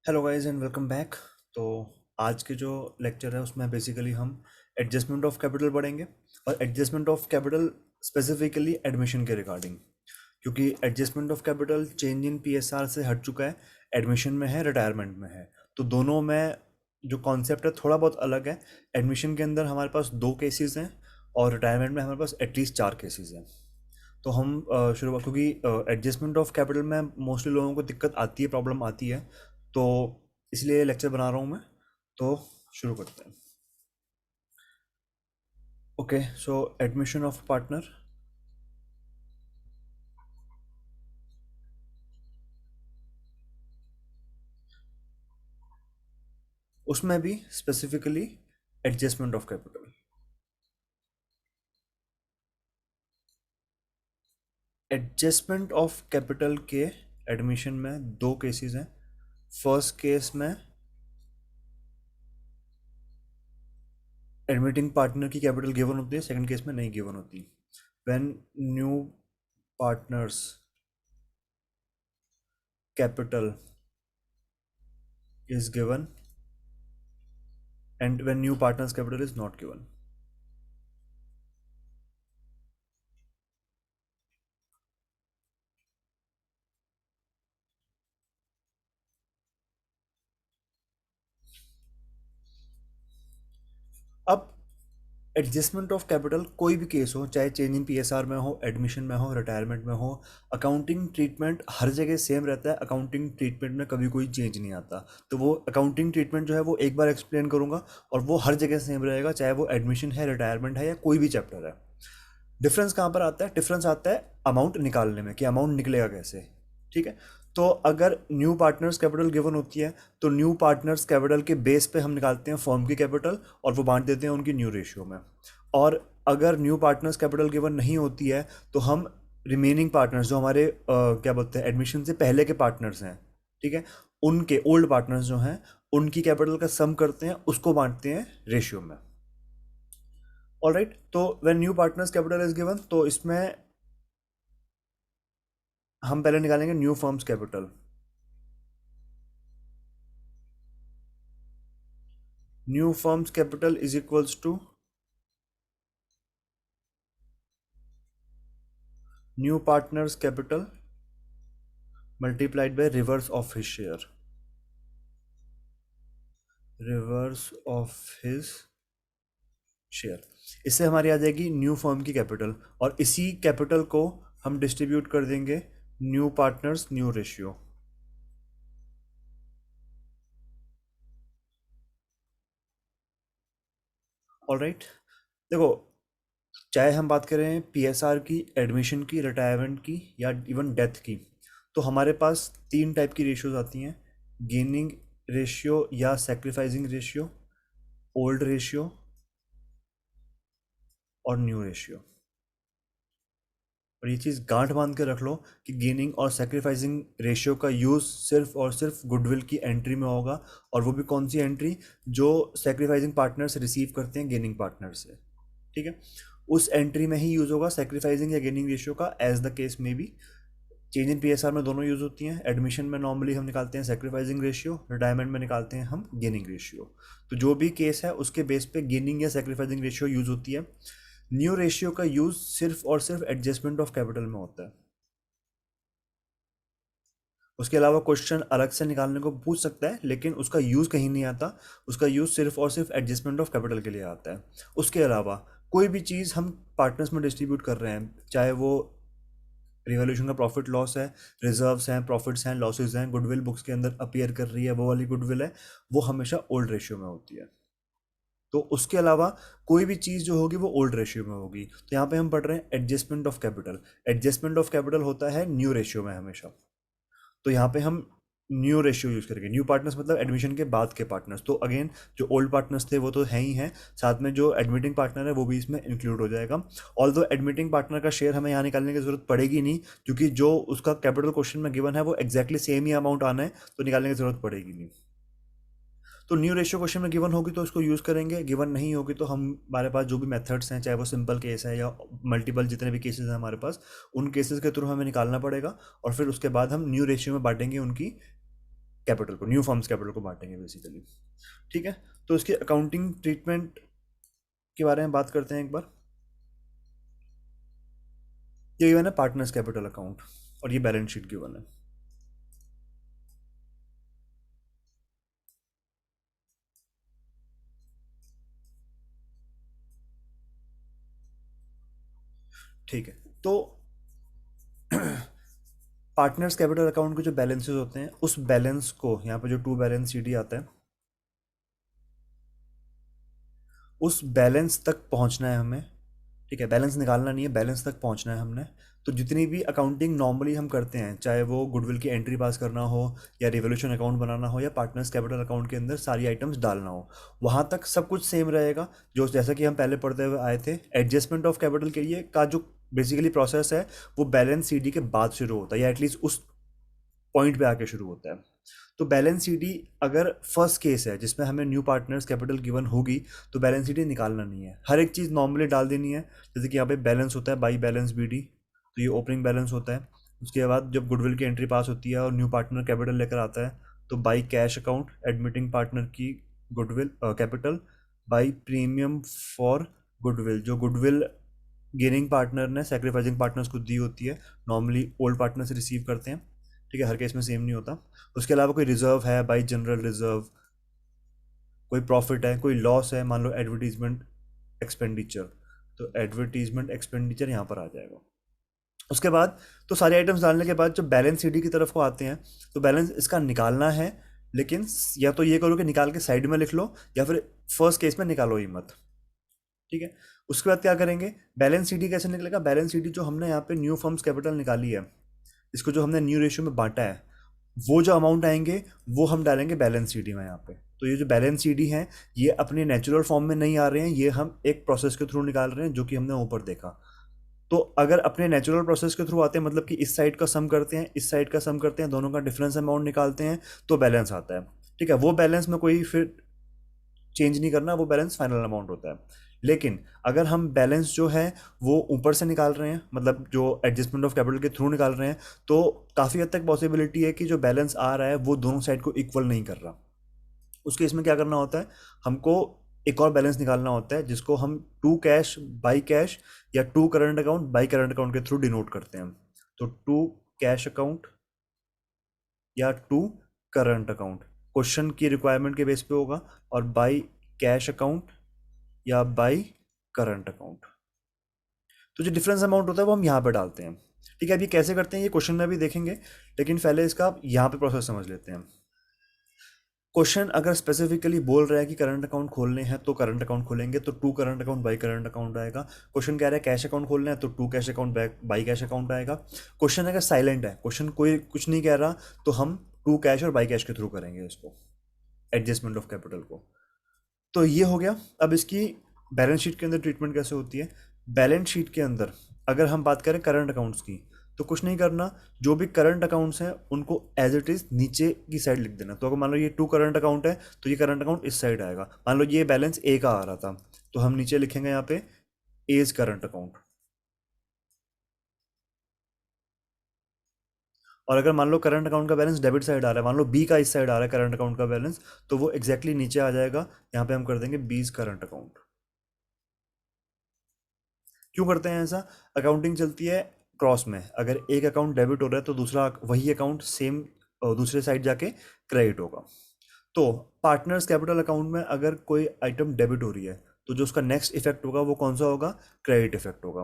Hello guys and welcome back. तो आज के जो लेक्चर है उसमें बेसिकली हम एडजस्टमेंट ऑफ कैपिटल पढ़ेंगे और adjustment of capital specifically admission के रिगार्डिंग, क्योंकि adjustment of capital change in PSR से हट चुका है, एडमिशन में है, रिटायरमेंट में है। तो दोनों में जो कॉन्सेप्ट है थोड़ा बहुत अलग है। एडमिशन के अंदर हमारे पास 2 केसेस हैं और रिटायरमेंट में हमारे पास एटलीस्ट 4 केसेस हैं। तो हम शुरुआत, क्योंकि एडजस्टमेंट ऑफ कैपिटल में मोस्टली लोगों को दिक्कत आती है, प्रॉब्लम आती है, तो इसलिए लेक्चर बना रहा हूँ मैं। तो शुरू करते हैं। Okay, so admission of partner. उसमें भी specifically adjustment of capital. Adjustment of capital के एडमिशन में 2 केसेस हैं। फर्स्ट केस में एडमिटिंग पार्टनर की कैपिटल गिवन होती है, सेकंड केस में नहीं गिवन होती। When new partners capital is given and when new partners capital is not given. अब एडजस्टमेंट ऑफ कैपिटल कोई भी केस हो, चाहे चेंज इन पीएसआर में हो, एडमिशन में हो, रिटायरमेंट में हो, अकाउंटिंग ट्रीटमेंट हर जगह सेम रहता है। अकाउंटिंग ट्रीटमेंट में कभी कोई चेंज नहीं आता। तो वो अकाउंटिंग ट्रीटमेंट जो है वो एक बार एक्सप्लेन करूंगा और वो हर जगह सेम रहेगा, चाहे वो एडमिशन है, रिटायरमेंट है या कोई भी चैप्टर है। डिफरेंस कहाँ पर आता है? डिफरेंस आता है अमाउंट निकालने में, कि अमाउंट निकलेगा कैसे। ठीक है। तो अगर न्यू पार्टनर्स कैपिटल गिवन होती है तो न्यू पार्टनर्स कैपिटल के बेस पे हम निकालते हैं फर्म की कैपिटल और वो बांट देते हैं उनकी न्यू रेशियो में। और अगर न्यू पार्टनर्स कैपिटल गिवन नहीं होती है तो हम रिमेनिंग पार्टनर्स जो हमारे क्या बोलते हैं, एडमिशन से पहले के पार्टनर्स हैं, ठीक है, उनके ओल्ड पार्टनर्स जो हैं उनकी कैपिटल का सम करते हैं, उसको बांटते हैं रेशियो में। ऑलराइट, तो when new partners capital is given तो इसमें हम पहले निकालेंगे new firms capital. New firms capital is equals to new partners capital multiplied by reverse of his share. Reverse of his share, इससे हमारी आ जाएगी न्यू फर्म की कैपिटल और इसी कैपिटल को हम डिस्ट्रीब्यूट कर देंगे new partners new ratio. Alright, देखो, चाहे हम बात करें पीएसआर की, एडमिशन की, रिटायरमेंट की या इवन डेथ की, तो हमारे पास 3 टाइप की रेशियोज आती हैं: गेनिंग रेशियो या सेक्रीफाइसिंग रेशियो, ओल्ड रेशियो और न्यू रेशियो। और ये चीज़ गांठ बांध के रख लो कि गेनिंग और सेक्रीफाइसिंग रेशियो का यूज़ सिर्फ और सिर्फ गुडविल की एंट्री में होगा, और वो भी कौन सी एंट्री? जो सेक्रीफाइसिंग पार्टनर से रिसीव करते हैं गेनिंग पार्टनर से। ठीक है, उस एंट्री में ही यूज़ होगा सेक्रीफाइसिंग या गेनिंग रेशियो का, एज द केस में भी। चेंज इन पीएसआर में दोनों यूज़ होती हैं। एडमिशन में नॉर्मली हम निकालते हैं सेक्रीफाइसिंग रेशियो, रिटायरमेंट में निकालते हैं हम गेनिंग रेशियो। तो जो भी केस है उसके बेस पे गेनिंग या सेक्रीफाइसिंग रेशियो यूज़ होती है। न्यू रेशियो का यूज़ सिर्फ और सिर्फ एडजस्टमेंट ऑफ कैपिटल में होता है। उसके अलावा क्वेश्चन अलग से निकालने को पूछ सकता है, लेकिन उसका यूज़ कहीं नहीं आता। उसका यूज़ सिर्फ और सिर्फ एडजस्टमेंट ऑफ कैपिटल के लिए आता है। उसके अलावा कोई भी चीज़ हम पार्टनर्स में डिस्ट्रीब्यूट कर रहे हैं, चाहे वो रिवॉल्यूशन का प्रॉफिट लॉस है, रिजर्व्स हैं, प्रॉफिट्स हैं, लॉसेज हैं, गुडविल बुक्स के अंदर अपीयर कर रही है, वो वाली गुडविल है, वो हमेशा ओल्ड रेशियो में होती है। तो उसके अलावा कोई भी चीज़ जो होगी वो ओल्ड रेशियो में होगी। तो यहाँ पे हम पढ़ रहे हैं adjustment of capital. Adjustment of capital होता है न्यू रेशियो में हमेशा। तो यहाँ पे हम न्यू रेशियो यूज़ करेंगे। न्यू पार्टनर्स मतलब एडमिशन के बाद के पार्टनर्स। तो अगेन जो ओल्ड पार्टनर्स थे वो तो है ही हैं, साथ में जो एडमिटिंग पार्टनर है वो भी इसमें इंक्लूड हो जाएगा। ऑल्दो एडमिटिंग पार्टनर का शेयर हमें यहाँ निकालने की जरूरत पड़ेगी नहीं, क्योंकि जो उसका कैपिटल क्वेश्चन में गिवन है वो एक्जैक्टली सेम ही अमाउंट आना है, तो निकालने की जरूरत पड़ेगी नहीं। तो न्यू रेशियो क्वेश्चन में गिवन होगी तो इसको यूज़ करेंगे, गिवन नहीं होगी तो हम, हमारे पास जो भी मेथड्स हैं, चाहे वो सिंपल केस है या मल्टीपल जितने भी केसेस हैं हमारे पास, उन केसेस के थ्रू हमें निकालना पड़ेगा और फिर उसके बाद हम न्यू रेशियो में बांटेंगे उनकी कैपिटल को, न्यू फर्म्स कैपिटल को बांटेंगे बेसिकली। ठीक है, तो इसकी अकाउंटिंग ट्रीटमेंट के बारे में बात करते हैं एक बार। ये गिवन है पार्टनर्स कैपिटल अकाउंट, और ये बैलेंस शीट गिवन है। ठीक है, तो पार्टनर्स कैपिटल अकाउंट के जो बैलेंसेस होते हैं, उस बैलेंस को यहाँ पे जो टू बैलेंस शीट आता है, उस बैलेंस तक पहुँचना है हमें। ठीक है, बैलेंस निकालना नहीं है, बैलेंस तक पहुँचना है हमने। तो जितनी भी अकाउंटिंग नॉर्मली हम करते हैं, चाहे वो गुडविल की एंट्री पास करना हो, या रिवोल्यूशन अकाउंट बनाना हो, या पार्टनर्स कैपिटल अकाउंट के अंदर सारी आइटम्स डालना हो, वहाँ तक सब कुछ सेम रहेगा। जो जैसा कि हम पहले पढ़ते हुए आए थे, एडजस्टमेंट ऑफ कैपिटल के लिए का जो बेसिकली प्रोसेस है, वो बैलेंस सीडी के बाद शुरू होता है, या एटलीस्ट उस पॉइंट पे आके शुरू होता है। तो बैलेंस सीडी अगर फर्स्ट केस है जिसमें हमें न्यू पार्टनर्स कैपिटल गिवन होगी, तो बैलेंस सीडी निकालना नहीं है, हर एक चीज़ नॉर्मली डाल देनी है। जैसे कि यहाँ पे बैलेंस होता है बाई बैलेंस बीडी, तो ये ओपनिंग बैलेंस होता है। उसके बाद जब गुडविल की एंट्री पास होती है और न्यू पार्टनर कैपिटल लेकर आता है, तो by cash account admitting partner की goodwill capital, by premium for goodwill, जो गुडविल गेनिंग पार्टनर ने सेक्रीफाइसिंग पार्टनर्स को दी होती है, नॉर्मली ओल्ड पार्टनर से रिसीव करते हैं। ठीक है, हर केस में सेम नहीं होता। उसके अलावा कोई रिजर्व है, बाई जनरल रिजर्व, कोई प्रॉफिट है, कोई लॉस है, मान लो एडवर्टीजमेंट एक्सपेंडिचर, तो एडवर्टीजमेंट एक्सपेंडिचर यहाँ पर आ जाएगा। उसके बाद तो सारे आइटम्स डालने के बाद जब बैलेंस सीडी की तरफ को आते हैं, तो बैलेंस इसका निकालना है, लेकिन या तो ये करो कि निकाल के साइड में लिख लो, या फिर फर्स्ट केस में निकालो ही मत। ठीक है, उसके बाद क्या करेंगे, बैलेंस सीडी कैसे निकलेगा, बैलेंस सीडी जो हमने यहाँ पे न्यू फर्म्स कैपिटल निकाली है, इसको जो हमने न्यू रेशियो में बांटा है, वो जो अमाउंट आएंगे वो हम डालेंगे बैलेंस सीडी में यहाँ पे। तो ये जो बैलेंस सीडी है, ये अपने नेचुरल फॉर्म में नहीं आ रहे हैं, ये हम एक प्रोसेस के थ्रू निकाल रहे हैं, जो कि हमने ऊपर देखा। तो अगर अपने नेचुरल प्रोसेस के थ्रू आते हैं, मतलब कि इस साइड का सम करते हैं, इस साइड का सम करते हैं, दोनों का डिफरेंस अमाउंट निकालते हैं, तो बैलेंस आता है। ठीक है, वो बैलेंस में कोई फिर चेंज नहीं करना, वो बैलेंस फाइनल अमाउंट होता है। लेकिन अगर हम बैलेंस जो है वो ऊपर से निकाल रहे हैं, मतलब जो एडजस्टमेंट ऑफ कैपिटल के थ्रू निकाल रहे हैं, तो काफ़ी हद तक पॉसिबिलिटी है कि जो बैलेंस आ रहा है वो दोनों साइड को इक्वल नहीं कर रहा। उस केस में क्या करना होता है, हमको एक और बैलेंस निकालना होता है, जिसको हम टू कैश बाई कैश, या to current account by current account के थ्रू डिनोट करते हैं। तो टू कैश अकाउंट या टू करंट अकाउंट क्वेश्चन की रिक्वायरमेंट के बेस पे होगा, और बाई कैश अकाउंट या बाई करंट अकाउंट। तो जो डिफरेंस अमाउंट होता है वो हम यहाँ पे डालते हैं। ठीक है, अब ये कैसे करते हैं ये क्वेश्चन में भी देखेंगे, लेकिन पहले इसका यहाँ पे प्रोसेस समझ लेते हैं। क्वेश्चन अगर स्पेसिफिकली बोल रहा है कि करंट अकाउंट खोलने हैं, तो करंट अकाउंट खोलेंगे, तो to current account by current account आएगा। क्वेश्चन कह रहा है कैश अकाउंट खोलना है, तो to cash account by cash account आएगा। क्वेश्चन अगर साइलेंट है, क्वेश्चन कोई कुछ नहीं कह रहा, तो हम टू कैश और बाई कैश के थ्रू करेंगे इसको, एडजस्टमेंट ऑफ कैपिटल को। तो ये हो गया। अब इसकी बैलेंस शीट के अंदर ट्रीटमेंट कैसे होती है। बैलेंस शीट के अंदर अगर हम बात करें करंट अकाउंट्स की, तो कुछ नहीं करना, जो भी करंट अकाउंट्स हैं उनको एज इट इज़ नीचे की साइड लिख देना। तो अगर मान लो ये टू करंट अकाउंट है, तो ये करंट अकाउंट इस साइड आएगा। मान लो ये बैलेंस ए का आ रहा था, तो हम नीचे लिखेंगे यहाँ पे एज करंट अकाउंट। और अगर मान लो करंट अकाउंट का बैलेंस डेबिट साइड आ रहा है, मान लो बी का इस साइड आ रहा है करंट अकाउंट का बैलेंस, तो वो एग्जैक्टली नीचे आ जाएगा। यहाँ पे हम कर देंगे बीज करंट अकाउंट। क्यों करते हैं ऐसा, अकाउंटिंग चलती है क्रॉस में। अगर एक अकाउंट डेबिट हो रहा है, तो दूसरा वही अकाउंट सेम दूसरे साइड जाके क्रेडिट होगा। तो पार्टनर्स कैपिटल अकाउंट में अगर कोई आइटम डेबिट हो रही है, तो जो उसका नेक्स्ट इफेक्ट होगा वो कौन सा होगा, क्रेडिट इफेक्ट होगा।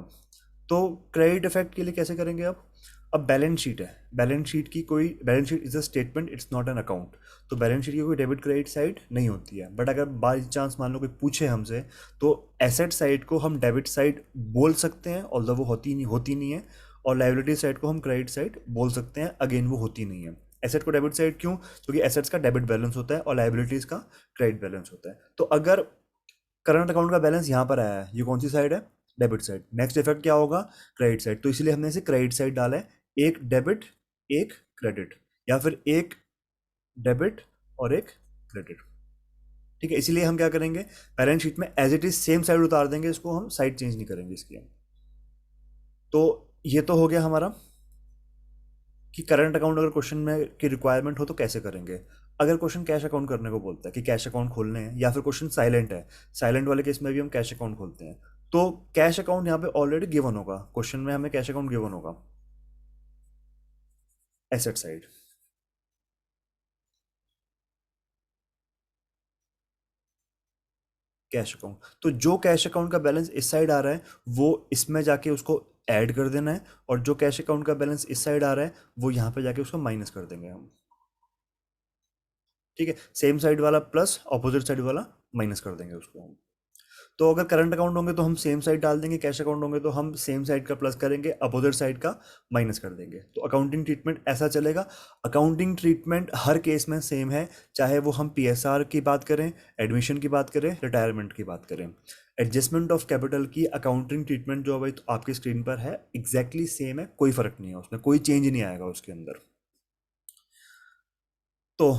तो क्रेडिट इफेक्ट के लिए कैसे करेंगे अब बैलेंस शीट है, बैलेंस शीट की कोई, balance sheet is a statement, it's not an account. तो बैलेंस शीट की कोई डेबिट क्रेडिट साइड नहीं होती है। बट अगर बाई चांस मान लो कोई पूछे हमसे, तो एसेट साइड को हम डेबिट साइड बोल सकते हैं, ऑल्दो वो होती नहीं है। और लाइबिलिटी साइड को हम क्रेडिट साइड बोल सकते हैं, अगेन वो होती नहीं है। एसेट को डेबिट साइड क्यों, क्योंकि एसेट्स का डेबिट बैलेंस होता है और लाइबिलिटीज का क्रेडिट बैलेंस होता है। तो अगर करंट अकाउंट का बैलेंस यहाँ पर आया है, ये कौन सी साइड है, डेबिट साइड, नेक्स्ट इफेक्ट क्या होगा, क्रेडिट साइड। तो इसलिए हमने इसे क्रेडिट साइड डाला है, एक डेबिट एक क्रेडिट, या फिर एक डेबिट और एक क्रेडिट। ठीक है, इसीलिए हम क्या करेंगे, बैलेंस शीट में as it is same side उतार देंगे, इसको हम साइड चेंज नहीं करेंगे इसकी। तो ये तो हो गया हमारा कि करंट अकाउंट अगर क्वेश्चन में की रिक्वायरमेंट हो तो कैसे करेंगे। अगर क्वेश्चन कैश अकाउंट करने को बोलता है कि कैश अकाउंट खोलने हैं, या फिर क्वेश्चन साइलेंट है, साइलेंट वाले केस में भी हम कैश अकाउंट खोलते हैं, तो कैश अकाउंट यहाँ पे ऑलरेडी गिवन होगा, क्वेश्चन में हमें कैश अकाउंट गिवन होगा एसेट साइड। कैश अकाउंट, तो जो कैश अकाउंट का बैलेंस इस साइड आ रहा है वो इसमें जाके उसको ऐड कर देना है, और जो कैश अकाउंट का बैलेंस इस साइड आ रहा है वो यहाँ पे जाके उसको माइनस कर देंगे हम। ठीक है, सेम साइड वाला प्लस, ऑपोजिट साइड वाला माइनस कर देंगे उसको हम। तो अगर करंट अकाउंट होंगे तो हम सेम साइड डाल देंगे, कैश अकाउंट होंगे तो हम सेम साइड का प्लस करेंगे, अपोजिट साइड का माइनस कर देंगे। तो अकाउंटिंग ट्रीटमेंट ऐसा चलेगा। अकाउंटिंग ट्रीटमेंट हर केस में सेम है, चाहे वो हम पीएसआर की बात करें, एडमिशन की बात करें, रिटायरमेंट की बात करें। एडजस्टमेंट ऑफ कैपिटल की अकाउंटिंग ट्रीटमेंट जो अभी तो आपकी स्क्रीन पर है एग्जैक्टली सेम है, कोई फर्क नहीं है उसमें, कोई चेंज नहीं आएगा उसके अंदर। तो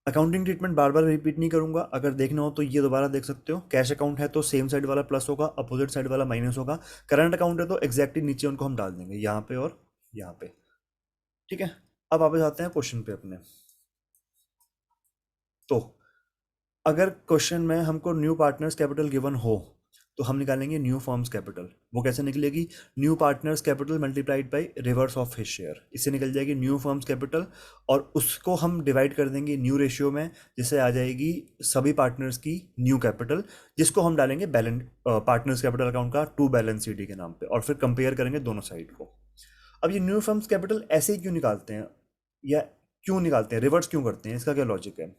अकाउंटिंग ट्रीटमेंट बार बार रिपीट नहीं करूंगा, अगर देखना हो तो ये दोबारा देख सकते हो। कैश अकाउंट है तो सेम साइड वाला प्लस होगा, अपोजिट साइड वाला माइनस होगा। करंट अकाउंट है तो एग्जैक्टली नीचे उनको हम डाल देंगे, यहाँ पे और यहाँ पे। ठीक है, अब वापस आते हैं क्वेश्चन पे अपने। तो अगर क्वेश्चन में हमको न्यू पार्टनर्स कैपिटल गिवन हो तो हम निकालेंगे न्यू फर्म्स कैपिटल। वो कैसे निकलेगी, new partners capital multiplied by reverse of his share, इससे निकल जाएगी न्यू फर्म्स कैपिटल। और उसको हम डिवाइड कर देंगे न्यू रेशियो में, जिससे आ जाएगी सभी पार्टनर्स की न्यू कैपिटल, जिसको हम डालेंगे बैलेंस पार्टनर्स कैपिटल अकाउंट का टू बैलेंस सीडी के नाम पे, और फिर कंपेयर करेंगे दोनों साइड को। अब ये न्यू फर्म्स कैपिटल ऐसे ही क्यों निकालते हैं, या क्यों निकालते हैं, रिवर्स क्यों करते हैं, इसका क्या लॉजिक है।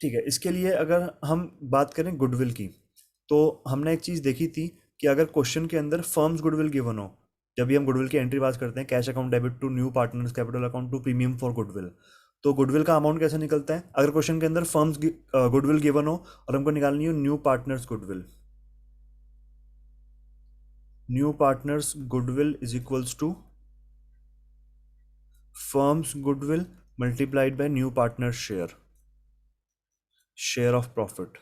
ठीक है, इसके लिए अगर हम बात करें गुडविल की, तो हमने एक चीज़ देखी थी कि अगर क्वेश्चन के अंदर फर्म्स गुडविल गिवन हो, जब भी हम गुडविल की एंट्री पास करते हैं, cash account debit to new partners capital account to premium for goodwill, तो गुडविल का अमाउंट कैसे निकलता है। अगर क्वेश्चन के अंदर फर्म्स गुडविल गिवन हो और हमको निकालनी हो new partners goodwill, new partners goodwill is equals to firms goodwill multiplied by new partner share, share of profit,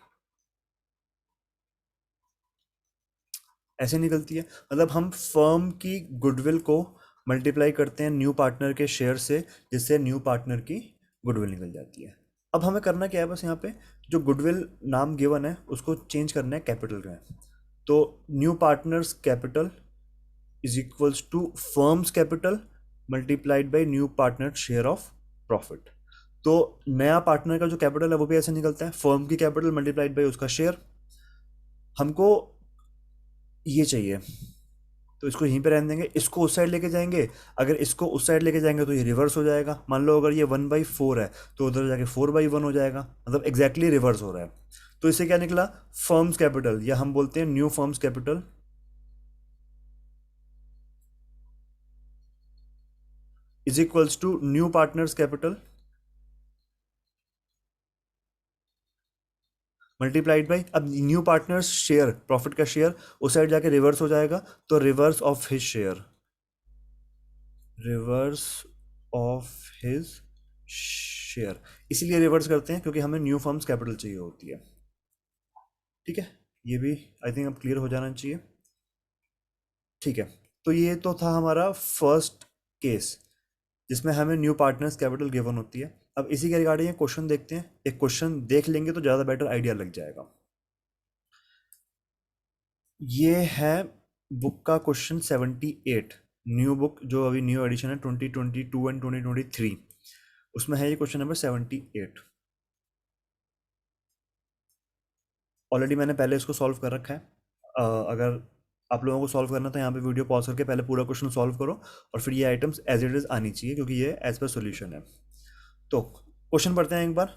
ऐसे निकलती है। मतलब हम फर्म की गुडविल को मल्टीप्लाई करते हैं न्यू पार्टनर के शेयर से, जिससे न्यू पार्टनर की गुडविल निकल जाती है। अब हमें करना क्या है, बस यहाँ पे जो गुडविल नाम गिवन है उसको चेंज करना है कैपिटल में। तो new partners capital is equals to firms capital multiplied by new partner share of profit. तो नया पार्टनर का जो कैपिटल है वो भी ऐसे निकलता है, फर्म की कैपिटल मल्टीप्लाइड बाय उसका शेयर। हमको ये चाहिए, तो इसको यहीं पे रहने देंगे, इसको उस साइड लेके जाएंगे। अगर इसको उस साइड लेके जाएंगे तो ये रिवर्स हो जाएगा। मान लो अगर ये 1/4 है तो उधर जाके 4/1 हो जाएगा, मतलब एग्जैक्टली रिवर्स हो रहा है। तो इससे क्या निकला, फर्म्स कैपिटल, या हम बोलते हैं new firms capital is equals to new partners capital multiplied by, अब न्यू पार्टनर्स शेयर, प्रॉफिट का शेयर उस साइड जाके रिवर्स हो जाएगा, तो reverse of his share, reverse of his share. इसीलिए रिवर्स करते हैं क्योंकि हमें न्यू फर्म्स कैपिटल चाहिए होती है। ठीक है, ये भी आई थिंक अब क्लियर हो जाना चाहिए। ठीक है, तो ये तो था हमारा फर्स्ट केस जिसमें हमें न्यू पार्टनर्स कैपिटल गिवन होती है। अब इसी के रिगार्डिंग एक क्वेश्चन देखते हैं, एक क्वेश्चन देख लेंगे तो ज़्यादा बेटर आइडिया लग जाएगा। ये है बुक का क्वेश्चन 78, न्यू बुक जो अभी न्यू एडिशन है 2022 एंड 2023, उसमें है ये क्वेश्चन नंबर 78। ऑलरेडी मैंने पहले इसको सॉल्व कर रखा है। अगर आप लोगों को सॉल्व करना तो यहाँ पे वीडियो पॉज करके पहले पूरा क्वेश्चन सॉल्व करो, और फिर ये आइटम्स एज इट इज़ आनी चाहिए क्योंकि ये एज पर सोल्यूशन है। तो क्वेश्चन पढ़ते हैं एक बार,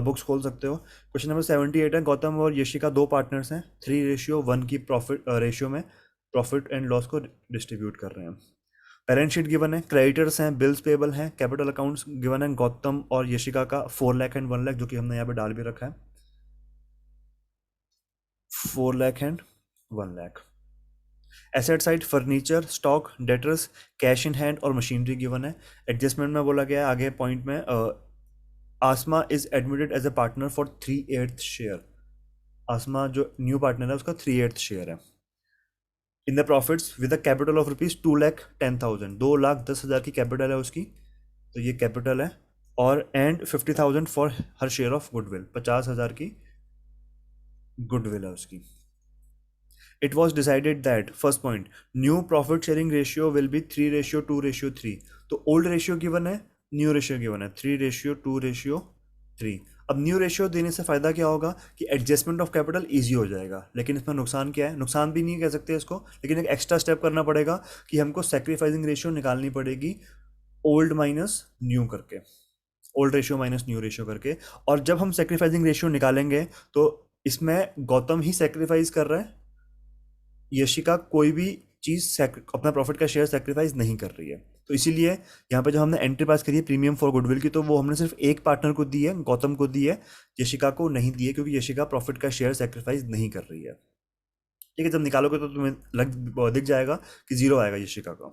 बुक्स खोल सकते हो। क्वेश्चन नंबर 78 है, गौतम और यशिका दो पार्टनर्स हैं, 3:1 की प्रॉफिट रेशियो में प्रॉफिट एंड लॉस को डिस्ट्रीब्यूट कर रहे हैं। बैलेंस शीट गिवन है, क्रेडिटर्स हैं, बिल्स पेबल हैं, कैपिटल अकाउंट्स गिवन है गौतम और यशिका का 4 लाख एंड 1 लाख, जो कि हमने यहाँ पे डाल भी रखा है, 4 lakh and 1 lakh. Asset side furniture, stock, debtors, cash in hand और मशीनरी गिवन है। एडजस्टमेंट में बोला गया है आगे पॉइंट में, Asma is admitted as a partner for 3/8 share. Asma जो न्यू पार्टनर है उसका 3/8 शेयर है। In the profits with a capital of ₹2,10,000, 2,10,000 की कैपिटल है उसकी, तो ये कैपिटल है। और and 50,000 for her share of goodwill, 50,000 की गुडविल है उसकी। It was decided that first point, new profit sharing ratio will be 3:2:3। तो ओल्ड रेशियो गिवन है, न्यू रेशियो गिवन है 3:2:3। अब न्यू रेशियो देने से फायदा क्या होगा कि एडजस्टमेंट ऑफ कैपिटल इजी हो जाएगा, लेकिन इसमें नुकसान क्या है, नुकसान भी नहीं कह सकते इसको, लेकिन एक एक्स्ट्रा स्टेप करना पड़ेगा कि हमको सेक्रीफाइसिंग रेशियो निकालनी पड़ेगी ओल्ड माइनस न्यू करके, old ratio minus new ratio करके। और जब हम सेक्रीफाइसिंग रेशियो निकालेंगे तो इसमें गौतम ही सेक्रीफाइस कर रहा है, यशिका कोई भी चीज़ अपना प्रॉफिट का शेयर सेक्रीफाइस नहीं कर रही है। तो इसीलिए यहाँ पे जो हमने एंट्री पास करी है प्रीमियम फॉर गुडविल की, तो वो हमने सिर्फ एक पार्टनर को दी है, गौतम को दी है, यशिका को नहीं दी है, क्योंकि यशिका प्रॉफिट का शेयर सेक्रीफाइस नहीं कर रही है। ठीक है, जब निकालोगे तो तुम्हें दिख जाएगा कि जीरो आएगा यशिका का,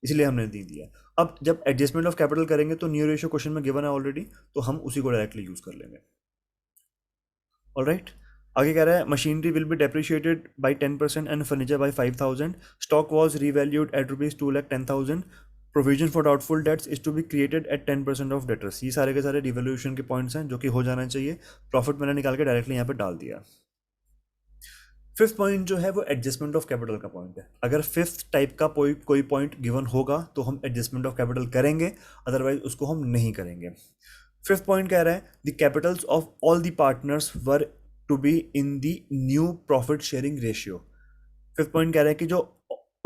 इसलिए हमने नहीं दिया। अब जब एडजस्टमेंट ऑफ कैपिटल करेंगे तो न्यू रेशियो क्वेश्चन में गिवन है ऑलरेडी, तो हम उसी को डायरेक्टली यूज कर लेंगे। ऑलराइट, आगे कह रहा है machinery will be depreciated by 10% and furniture by 5,000। Stock was revalued at ₹2,10,000। Provision for doubtful debts is to be created at 10% of debtors. ये सारे के सारे रिवैल्यूएशन के पॉइंट्स हैं जो कि हो जाना चाहिए। प्रॉफिट मैंने निकाल के डायरेक्टली यहाँ पे डाल दिया। फिफ्थ पॉइंट जो है वो एडजस्टमेंट ऑफ कैपिटल का पॉइंट है। अगर फिफ्थ टाइप का कोई पॉइंट गिवन होगा तो हम एडजस्टमेंट ऑफ कैपिटल करेंगे, अदरवाइज उसको हम नहीं करेंगे। फिफ्थ पॉइंट कह रहा है the capitals of all the partners were to be in the new profit sharing ratio. Fifth point कह रहा है कि जो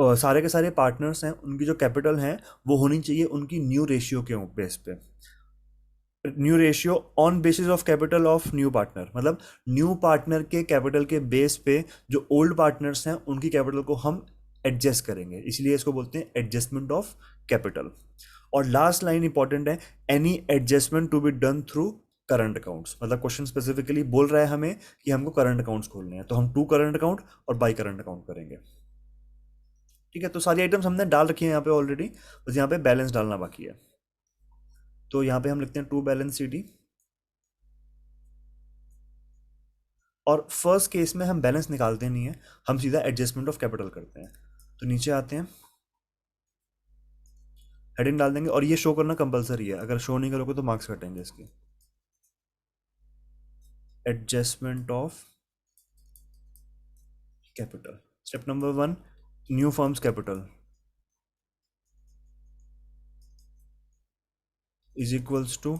सारे के सारे पार्टनर्स हैं उनकी जो कैपिटल है वो होनी चाहिए उनकी न्यू रेशियो के बेस पे। New ratio on basis of capital of new partner, मतलब न्यू पार्टनर के कैपिटल के बेस पे जो ओल्ड पार्टनर्स हैं उनकी कैपिटल को हम एडजस्ट करेंगे, इसलिए इसको बोलते हैं एडजस्टमेंट ऑफ कैपिटल। और लास्ट लाइन इंपॉर्टेंट है, any adjustment to be done through current accounts, मतलब क्वेश्चन स्पेसिफिकली बोल रहा है हमें कि हमको करंट अकाउंट्स खोलने हैं, तो हम टू करंट अकाउंट और बाई करंट अकाउंट करेंगे। ठीक है, तो सारी आइटम्स हमने डाल रखी है यहाँ पे ऑलरेडी, बस यहाँ पे बैलेंस डालना बाकी है। तो यहाँ पे हम लिखते हैं टू बैलेंस CD, और फर्स्ट केस में हम बैलेंस निकालते नहीं है, हम सीधा एडजस्टमेंट ऑफ कैपिटल करते हैं। तो नीचे आते हैं, हेडिंग डाल देंगे, और ये शो करना कंपलसरी है, अगर शो नहीं करोगे तो मार्क्स कटेंगे इसके। Adjustment of capital, step number 1, new firms capital is equals to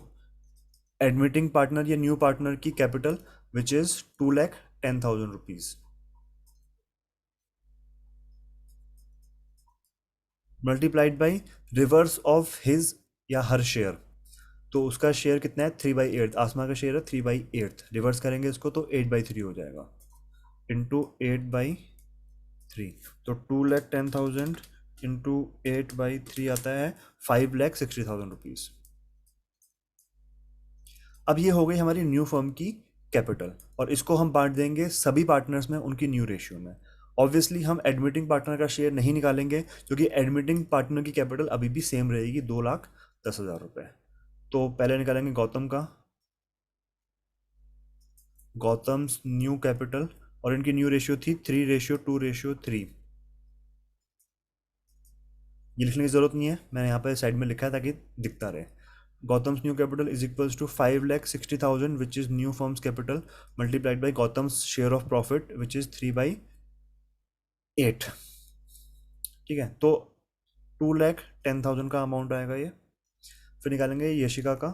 admitting partner या न्यू पार्टनर की capital which is ₹2,10,000 multiplied by reverse of his या हर शेयर। तो उसका शेयर कितना है 3/8, आसमा का शेयर है 3/8, रिवर्स करेंगे इसको तो 8/3 हो जाएगा, इंटू 8/3। तो 2,10,000 इंटू 8/3 आता है ₹5,60,000। अब ये हो गई हमारी न्यू फर्म की कैपिटल, और इसको हम बांट देंगे सभी पार्टनर्स में उनकी न्यू रेशियो में। ऑब्वियसली हम एडमिटिंग पार्टनर का शेयर नहीं निकालेंगे, क्योंकि एडमिटिंग पार्टनर की कैपिटल अभी भी सेम रहेगी, ₹2,10,000। तो पहले निकालेंगे गौतम का, गौतम्स न्यू कैपिटल, और इनकी न्यू रेशियो थी 3:2:3। ये लिखने की जरूरत नहीं है, मैंने यहाँ पर साइड में लिखा है ताकि दिखता रहे। Gautam's new capital is equals to 5,60,000 which is new firms capital multiplied by Gautam's share of profit which is 3/8। ठीक है, तो 2,10,000 का अमाउंट आएगा ये। फिर निकालेंगे यशिका का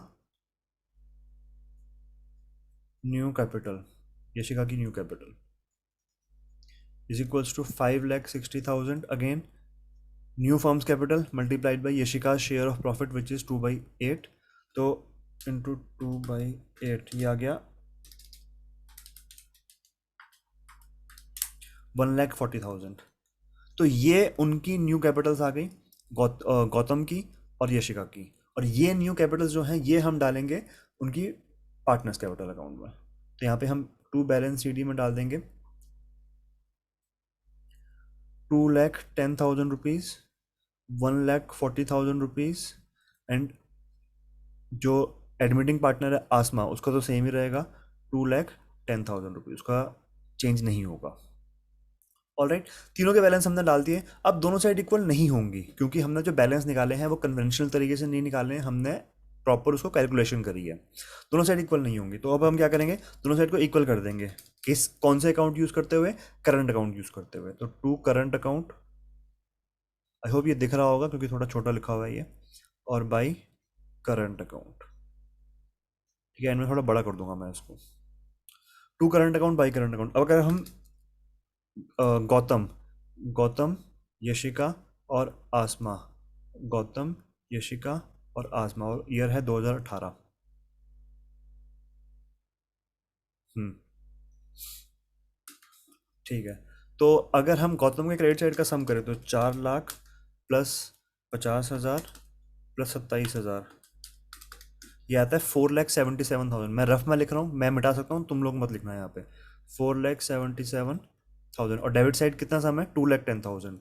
न्यू कैपिटल, यशिका की new capital is equals to 5,60,000 again new firms capital multiplied by Yashika share of profit which is 2/8। तो इंटू 2/8 ये आ गया 1,40,000। तो ये उनकी न्यू कैपिटल्स आ गई, गौतम की और यशिका की। और ये न्यू कैपिटल्स जो हैं ये हम डालेंगे उनकी पार्टनर्स कैपिटल अकाउंट में। तो यहाँ पे हम टू बैलेंस CD में डाल देंगे ₹2,10,000, ₹1,40,000, एंड जो एडमिटिंग पार्टनर है आसमा उसका तो सेम ही रहेगा, ₹2,10,000, उसका चेंज नहीं होगा। ऑलराइट, तीनों के बैलेंस हमने डाल दिए। अब दोनों साइड इक्वल नहीं होंगी क्योंकि हमने जो बैलेंस निकाले हैं वो कन्वेंशनल तरीके से नहीं निकाले हैं, हमने प्रॉपर उसको कैलकुलेशन करी है। दोनों साइड इक्वल नहीं होंगी तो अब हम क्या करेंगे, दोनों साइड को इक्वल कर देंगे। किस कौन से अकाउंट यूज करते हुए, करंट अकाउंट यूज करते हुए। तो to current account, I hope ये दिख रहा होगा क्योंकि थोड़ा छोटा लिखा हुआ है ये, और बाई करंट अकाउंट। ठीक है, इनमें थोड़ा बड़ा कर दूंगा मैं इसको। To current account by current account. अब अगर हम गौतम, गौतम, यशिका और आसमा, गौतम, यशिका और आसमा, और ईयर है 2018। हम्म, ठीक है। तो अगर हम गौतम के क्रेडिट साइड का सम करें तो 4 लाख प्लस 50,000 प्लस 27,000, ये आता है 4,77,000। मैं रफ में लिख रहा हूँ, मैं मिटा सकता हूँ, तुम लोग मत लिखना है यहाँ पे। 4,77,000, और डेबिट साइड कितना सम है, 2,10,000।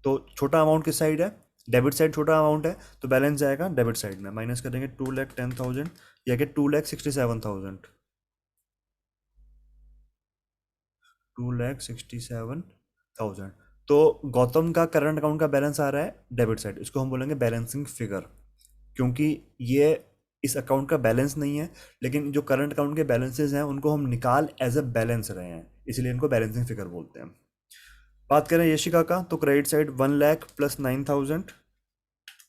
तो छोटा अमाउंट किस साइड है, डेबिट साइड छोटा अमाउंट है, तो बैलेंस जाएगा डेबिट साइड में। माइनस करेंगे 2,10,000 या कि 2,67,000, 2,67,000। तो गौतम का करंट अकाउंट का बैलेंस आ रहा है डेबिट साइड, इसको हम बोलेंगे बैलेंसिंग फिगर, क्योंकि ये इस अकाउंट का बैलेंस नहीं है, लेकिन जो करंट अकाउंट के बैलेंसेस हैं उनको हम निकाल एज अ बैलेंस रहे हैं, इसलिए इनको बैलेंसिंग फिगर बोलते हैं। बात करें यशिका का, तो क्रेडिट साइड 1 लाख प्लस 9,000,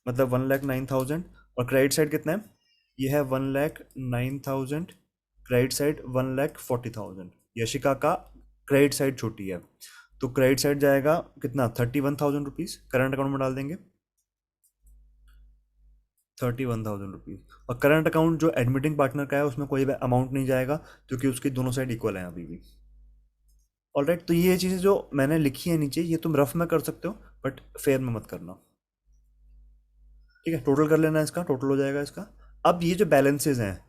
मतलब 1,09,000, और क्रेडिट साइड कितना है, ये है 1,09,000। Credit side 1,40,000। यशिका का क्रेडिट साइड छोटी है, तो क्रेडिट साइड जाएगा कितना, 31,000 रुपीज़, करंट अकाउंट में डाल देंगे 31,000 रुपीज़। और करंट अकाउंट जो एडमिटिंग पार्टनर का है उसमें कोई अमाउंट नहीं जाएगा क्योंकि उसकी दोनों साइड इक्वल हैं अभी भी। ऑलराइट, तो ये चीज़ें जो मैंने लिखी है नीचे ये तुम रफ में कर सकते हो, बट फेयर में मत करना। ठीक है, टोटल कर लेना, इसका टोटल हो जाएगा इसका। अब ये जो बैलेंसेज हैं,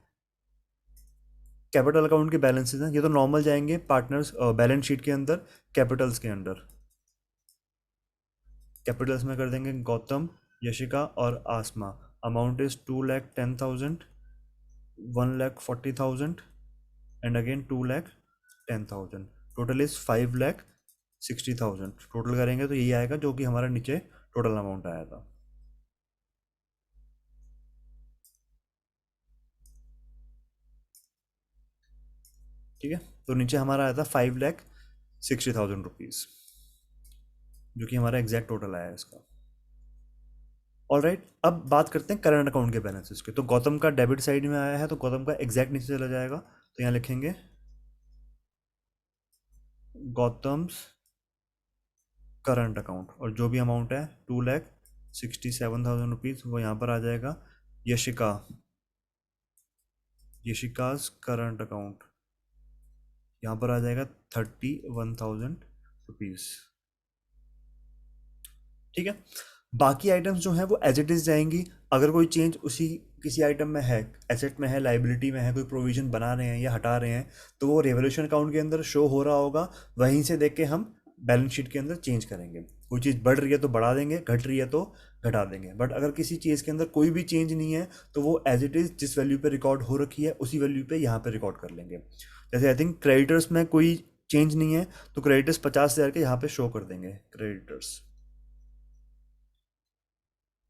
कैपिटल अकाउंट के बैलेंसेज हैं, ये तो नॉर्मल जाएंगे पार्टनर्स बैलेंस शीट के अंदर, कैपिटल्स के अंदर। कैपिटल्स में कर देंगे गौतम, यशिका और Asma. Amount is 2,10,000, 1,40,000 and again 2,10,000। Total is 5,60,000। Total करेंगे तो यही आएगा जो कि हमारा नीचे टोटल अमाउंट आया था। ठीक है, तो नीचे हमारा आया था 5,60,000 रुपीज़, जो कि हमारा एग्जैक्ट टोटल आया है इसका। ऑलराइट, अब बात करते हैं करंट अकाउंट के बैलेंसेस के। तो गौतम का डेबिट साइड में आया है तो गौतम का एग्जैक्ट नीचे चला जाएगा, तो यहाँ लिखेंगे गौतम्स करंट अकाउंट, और जो भी अमाउंट है 2,67,000 रुपीज़ वो यहाँ पर आ जाएगा। यशिका, यशिकाज करंट अकाउंट यहाँ पर आ जाएगा 31,000 रुपीज़। ठीक है, बाकी आइटम्स जो हैं वो एज इट इज़ जाएंगी। अगर कोई चेंज उसी किसी आइटम में है, एसेट में है, लाइबिलिटी में है, कोई प्रोविजन बना रहे हैं या हटा रहे हैं, तो वो रेवोल्यूशन अकाउंट के अंदर शो हो रहा होगा, वहीं से देख के हम बैलेंस शीट के अंदर चेंज करेंगे। कोई चीज़ बढ़ रही है तो बढ़ा देंगे, घट रही है तो घटा देंगे। बट अगर किसी चीज़ के अंदर कोई भी चेंज नहीं है तो वो एज इट इज़ जिस वैल्यू पे रिकॉर्ड हो रखी है उसी वैल्यू पे यहाँ पे रिकॉर्ड कर लेंगे। जैसे आई थिंक क्रेडिटर्स में कोई चेंज नहीं है तो क्रेडिटर्स 50,000 के यहाँ पे शो कर देंगे क्रेडिटर्स।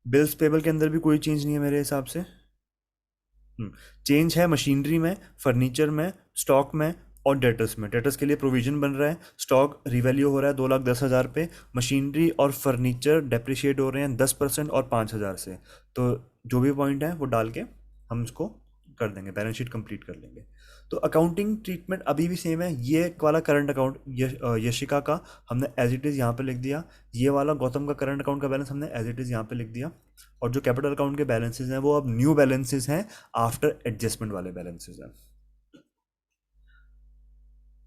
बिल्स पेबल के अंदर भी कोई चेंज नहीं है मेरे हिसाब से। चेंज है मशीनरी में, फर्नीचर में, स्टॉक में और डेटर्स में। डेटर्स के लिए प्रोविजन बन रहा है, स्टॉक रिवैल्यू हो रहा है 2,10,000 पे, मशीनरी और फर्नीचर डेप्रिशिएट हो रहे हैं 10% और 5,000 से। तो जो भी पॉइंट है वो डाल के हम इसको कर देंगे, बैलेंस शीट कंप्लीट कर लेंगे। तो अकाउंटिंग ट्रीटमेंट अभी भी सेम है। ये वाला करंट अकाउंट यशिका का हमने एज इट इज़ यहाँ पे लिख दिया, ये वाला गौतम का करंट अकाउंट का बैलेंस हमने एज इट इज़ यहाँ पे लिख दिया, और जो कैपिटल अकाउंट के बैलेंसेज हैं वो अब न्यू बैलेंसेज हैं, आफ्टर एडजस्टमेंट वाले बैलेंसेज हैं।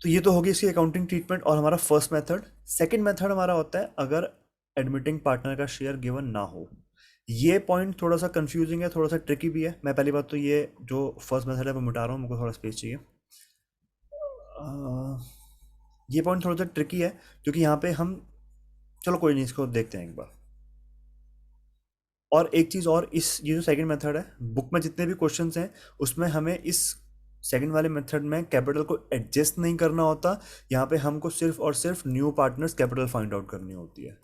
तो ये तो होगी इसकी अकाउंटिंग ट्रीटमेंट और हमारा फर्स्ट मेथड। सेकंड मेथड हमारा होता है अगर एडमिटिंग पार्टनर का शेयर गिवन ना हो। ये पॉइंट थोड़ा सा कंफ्यूजिंग है, थोड़ा सा ट्रिकी भी है। मैं पहली बात तो ये जो फर्स्ट मेथड है वो मिटा रहा हूँ, मुझे थोड़ा स्पेस चाहिए। अह, ये पॉइंट थोड़ा सा ट्रिकी है क्योंकि यहाँ पे हम, चलो कोई नहीं, इसको देखते हैं एक बार। और एक चीज़ और, इस ये जो सेकंड मेथड है, बुक में जितने भी क्वेश्चंस हैं उसमें हमें इस सेकंड वाले मेथड में कैपिटल को एडजस्ट नहीं करना होता, यहाँ पे हमको सिर्फ और सिर्फ new partners capital find out करनी होती है,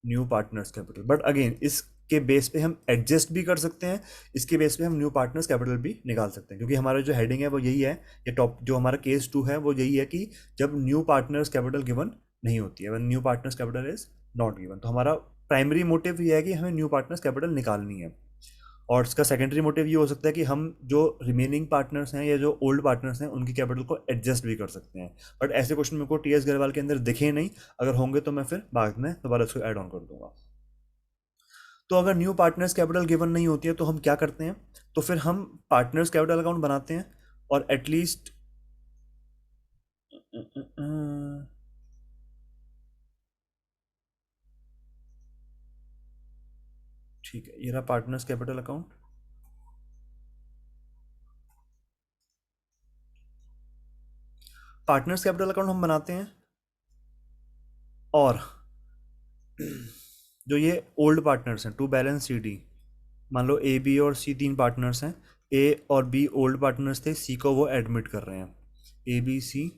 new partners capital. But again इसके बेस पे हम एडजस्ट भी कर सकते हैं, इसके बेस पे हम न्यू पार्टनर्स कैपिटल भी निकाल सकते हैं, क्योंकि हमारा जो हेडिंग है वो यही है, ये टॉप जो हमारा केस 2 है वो यही है कि जब न्यू पार्टनर्स कैपिटल गिवन नहीं होती है, new partners capital is not given, तो हमारा प्राइमरी मोटिव ये है कि हमें न्यू पार्टनर्स कैपिटल निकालनी है। और इसका सेकेंडरी मोटिव ये हो सकता है कि हम जो रिमेनिंग पार्टनर्स हैं या जो ओल्ड पार्टनर्स हैं उनकी कैपिटल को एडजस्ट भी कर सकते हैं। बट ऐसे क्वेश्चन मेरे को टीएस गढ़वाल के अंदर दिखे नहीं, अगर होंगे तो मैं फिर बाद में दोबारा इसको ऐड ऑन कर दूंगा। तो अगर न्यू पार्टनर्स कैपिटल गिवन नहीं होती है तो हम क्या करते हैं, तो फिर हम पार्टनर्स कैपिटल अकाउंट बनाते हैं और एटलीस्ट ठीक है, ये रहा partners capital account. Partners capital account हम बनाते हैं और जो ये ओल्ड पार्टनर्स हैं टू बैलेंस सी डी, मान लो ए बी और सी तीन पार्टनर्स हैं, ए और बी ओल्ड पार्टनर्स थे, सी को वो एडमिट कर रहे हैं, A B C,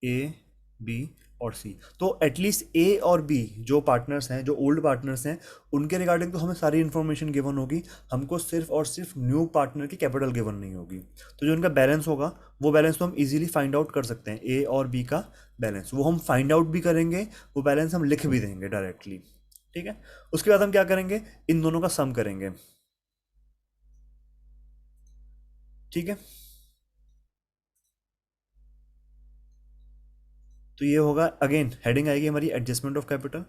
A B और सी। तो एटलीस्ट ए और बी जो पार्टनर्स हैं, जो ओल्ड पार्टनर्स हैं, उनके रिगार्डिंग तो हमें सारी इन्फॉर्मेशन गिवन होगी, हमको सिर्फ और सिर्फ न्यू पार्टनर की कैपिटल गिवन नहीं होगी। तो जो उनका बैलेंस होगा वो बैलेंस तो हम इजीली फाइंड आउट कर सकते हैं, ए और बी का बैलेंस वो हम फाइंड आउट भी करेंगे, वो बैलेंस हम लिख भी देंगे डायरेक्टली। ठीक है, उसके बाद हम क्या करेंगे, इन दोनों का सम करेंगे। ठीक है, तो ये होगा, अगेन हेडिंग आएगी हमारी adjustment of capital.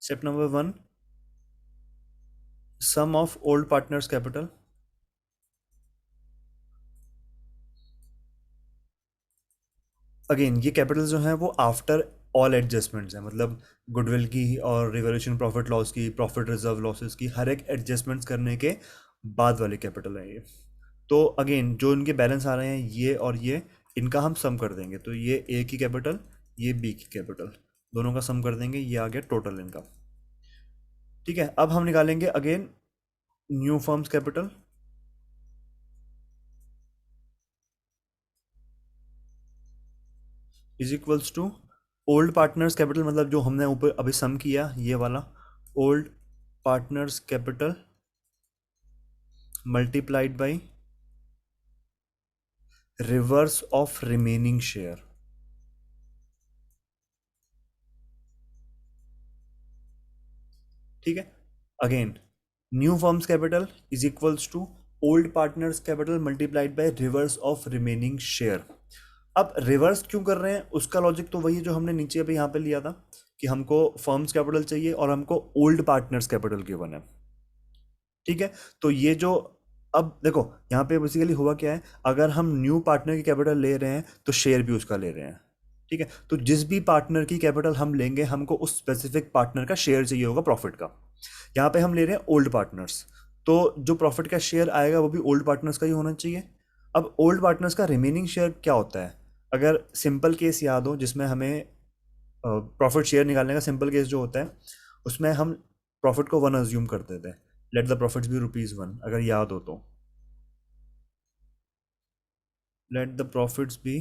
Step number 1, sum of old partners capital. Again ये कैपिटल जो है वो आफ्टर ऑल एडजस्टमेंट्स है, मतलब गुडविल की और रिवोल्यूशन प्रॉफिट लॉस की, प्रॉफिट रिजर्व लॉसेस की, हर एक एडजस्टमेंट्स करने के बाद वाले कैपिटल है ये। तो अगेन जो इनके बैलेंस आ रहे हैं ये और ये, इनका हम सम कर देंगे, तो ये ए की कैपिटल, ये बी की कैपिटल, दोनों का सम कर देंगे, ये आ गया टोटल इनका। ठीक है, अब हम निकालेंगे again new firms capital is equals to old partners capital, मतलब जो हमने ऊपर अभी सम किया ये वाला, old partners capital multiplied by reverse of remaining share. ठीक है, again new firms capital is equals to old partners capital multiplied by reverse of remaining share. अब रिवर्स क्यों कर रहे हैं, उसका लॉजिक तो वही है जो हमने नीचे अभी यहाँ पे लिया था, कि हमको फर्म्स कैपिटल चाहिए और हमको ओल्ड पार्टनर्स कैपिटल गिवन है। ठीक है, तो ये जो, अब देखो यहाँ पे बेसिकली हुआ क्या है, अगर हम न्यू पार्टनर की कैपिटल ले रहे हैं तो शेयर भी उसका ले रहे हैं। ठीक है, तो जिस भी पार्टनर की कैपिटल हम लेंगे हमको उस स्पेसिफिक पार्टनर का शेयर चाहिए होगा प्रॉफिट का। यहाँ पे हम ले रहे हैं ओल्ड पार्टनर्स, तो जो प्रॉफिट का शेयर आएगा वो भी ओल्ड पार्टनर्स का ही होना चाहिए। अब ओल्ड पार्टनर्स का रिमेनिंग शेयर क्या होता है, अगर सिंपल केस याद हो जिसमें हमें प्रॉफिट शेयर निकालने का सिंपल केस जो होता है, उसमें हम प्रॉफिट को 1 अज्यूम करते थे, लेट द प्रॉफिट्स बी ₹1, अगर याद हो तो, लेट द प्रॉफिट्स बी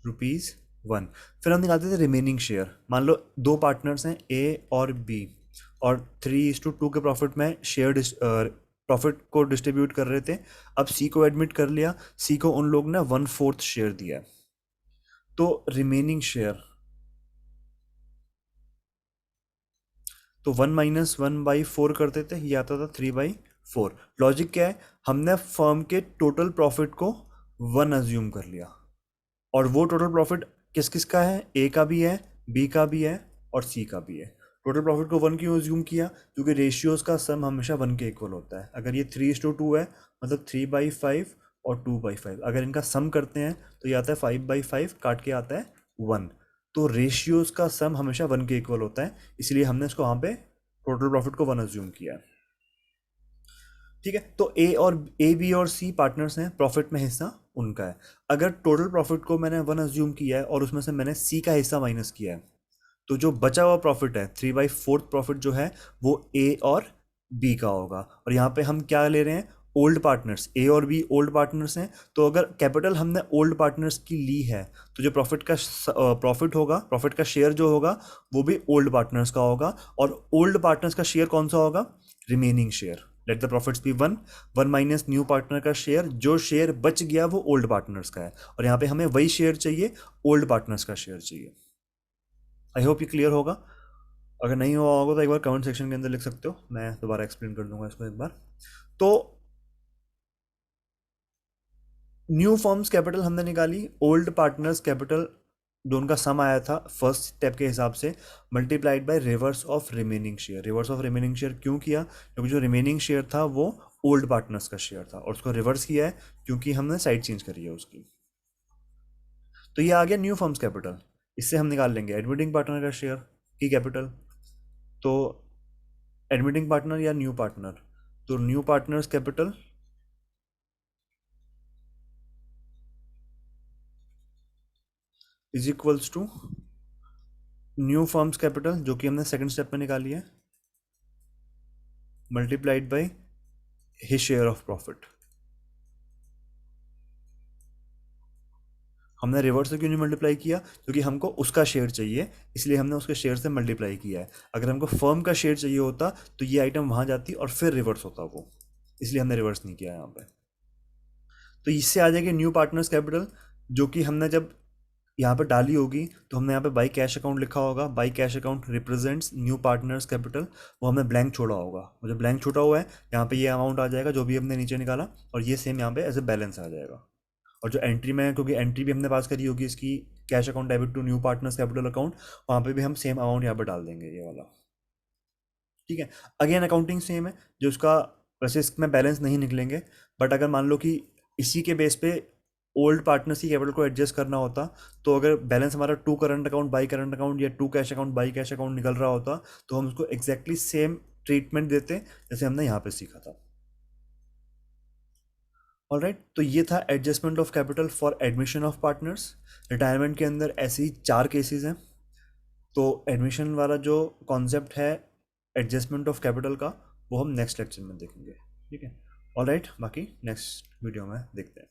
₹1। फिर हम निकालते थे रिमेनिंग शेयर, मान लो दो पार्टनर्स हैं ए और बी, और 3:2 के प्रॉफिट में शेयर प्रॉफिट को डिस्ट्रीब्यूट कर रहे थे। अब सी को एडमिट कर लिया, सी को उन लोग ने 1/4 शेयर दिया, तो रिमेनिंग शेयर, तो 1 - 1/4 करते थे, ये आता था 3/4। लॉजिक क्या है, हमने फर्म के टोटल प्रॉफिट को 1 अज्यूम कर लिया, और वो टोटल प्रॉफिट किस किस का है, ए का भी है, बी का भी है और सी का भी है। टोटल प्रॉफिट को 1 क्यों अज्यूम किया, क्योंकि रेशियोज का सम हमेशा 1 के इक्वल होता है। अगर ये 3:2 है मतलब 3/5 और 2/5, अगर इनका सम करते हैं तो ये आता है 5/5, काट के आता है 1। तो रेशियोज का सम हमेशा 1 के इक्वल होता है, इसलिए हमने इसको वहाँ पे टोटल प्रॉफिट को 1 अज्यूम किया है। ठीक है, तो ए बी और सी पार्टनर्स हैं, प्रॉफिट में हिस्सा उनका है। अगर टोटल प्रॉफिट को मैंने 1 अज्यूम किया है और उसमें से मैंने सी का हिस्सा माइनस किया है, तो जो बचा हुआ प्रॉफिट है 3/4 प्रॉफिट जो है वो ए और बी का होगा। और यहाँ पे हम क्या ले रहे हैं, ओल्ड पार्टनर्स, ए और बी ओल्ड पार्टनर्स हैं, तो अगर कैपिटल हमने ओल्ड पार्टनर्स की ली है तो जो प्रॉफिट होगा, प्रॉफिट का शेयर जो होगा वो भी ओल्ड पार्टनर्स का होगा। और ओल्ड पार्टनर्स का शेयर कौन सा होगा, remaining share. Let the profits be one, one minus new partner का शेयर, जो शेयर बच गया वो ओल्ड पार्टनर्स का है, और यहाँ पे हमें वही शेयर चाहिए, ओल्ड पार्टनर्स का शेयर चाहिए। आई होप ये क्लियर होगा। अगर नहीं हुआ होगा तो एक बार कमेंट सेक्शन के अंदर लिख सकते हो, मैं दोबारा एक्सप्लेन कर दूंगा इसको एक बार। तो न्यू फॉर्म्स कैपिटल हमने निकाली, ओल्ड पार्टनर्स कैपिटल दोनों का सम आया था फर्स्ट स्टेप के हिसाब से, multiplied by reverse of remaining share. Reverse of remaining share क्यों किया, क्योंकि जो रिमेनिंग शेयर था वो ओल्ड पार्टनर्स का शेयर था, और उसको रिवर्स किया है क्योंकि हमने साइड चेंज करी है उसकी। तो ये आ गया न्यू फॉर्म्स कैपिटल। इससे हम निकाल लेंगे एडमिटिंग पार्टनर का शेयर की कैपिटल। तो एडमिटिंग पार्टनर या न्यू पार्टनर, तो new partners capital is equals to new firms capital, जो कि हमने सेकंड स्टेप में निकाली है, multiplied by his share of profit. हमने रिवर्स से क्यों नहीं मल्टीप्लाई किया, क्योंकि हमको उसका शेयर चाहिए, इसलिए हमने उसके शेयर से मल्टीप्लाई किया है। अगर हमको फर्म का शेयर चाहिए होता तो ये आइटम वहां जाती और फिर रिवर्स होता वो, इसलिए हमने रिवर्स नहीं किया यहाँ पे। तो इससे आ जाएगी न्यू पार्टनर्स कैपिटल, जो कि हमने जब यहाँ पर डाली होगी तो हमने यहाँ पे बाई कैश अकाउंट लिखा होगा, by cash account represents new partners capital, वो हमने ब्लैंक छोड़ा होगा। वो जो ब्लैंक छोड़ा हुआ है यहाँ पे ये अमाउंट आ जाएगा जो भी हमने नीचे निकाला, और ये सेम यहाँ पे एज ए बैलेंस आ जाएगा। और जो एंट्री में है, क्योंकि एंट्री भी हमने पास करी होगी इसकी, cash account debit to new partners capital account, वहाँ पे भी हम सेम अमाउंट यहाँ पे डाल देंगे, ये वाला। ठीक है, अगेन अकाउंटिंग सेम है, जो उसका वैसे इसमें बैलेंस नहीं निकलेंगे, बट अगर मान लो कि इसी के बेस पे ओल्ड पार्टनर्स की कैपिटल को एडजस्ट करना होता, तो अगर बैलेंस हमारा to current account by current account या to cash account by cash account निकल रहा होता, तो हम उसको एग्जैक्टली सेम ट्रीटमेंट देते जैसे हमने यहाँ पे सीखा था। ऑलराइट, तो ये था adjustment of capital for admission of partners. Retirement के अंदर ऐसे ही 4 केसेस हैं। तो एडमिशन वाला जो कॉन्सेप्ट है एडजस्टमेंट ऑफ कैपिटल का, वो हम नेक्स्ट लेक्चर में देखेंगे। ठीक है, ऑलराइट, बाकी नेक्स्ट वीडियो में देखते हैं।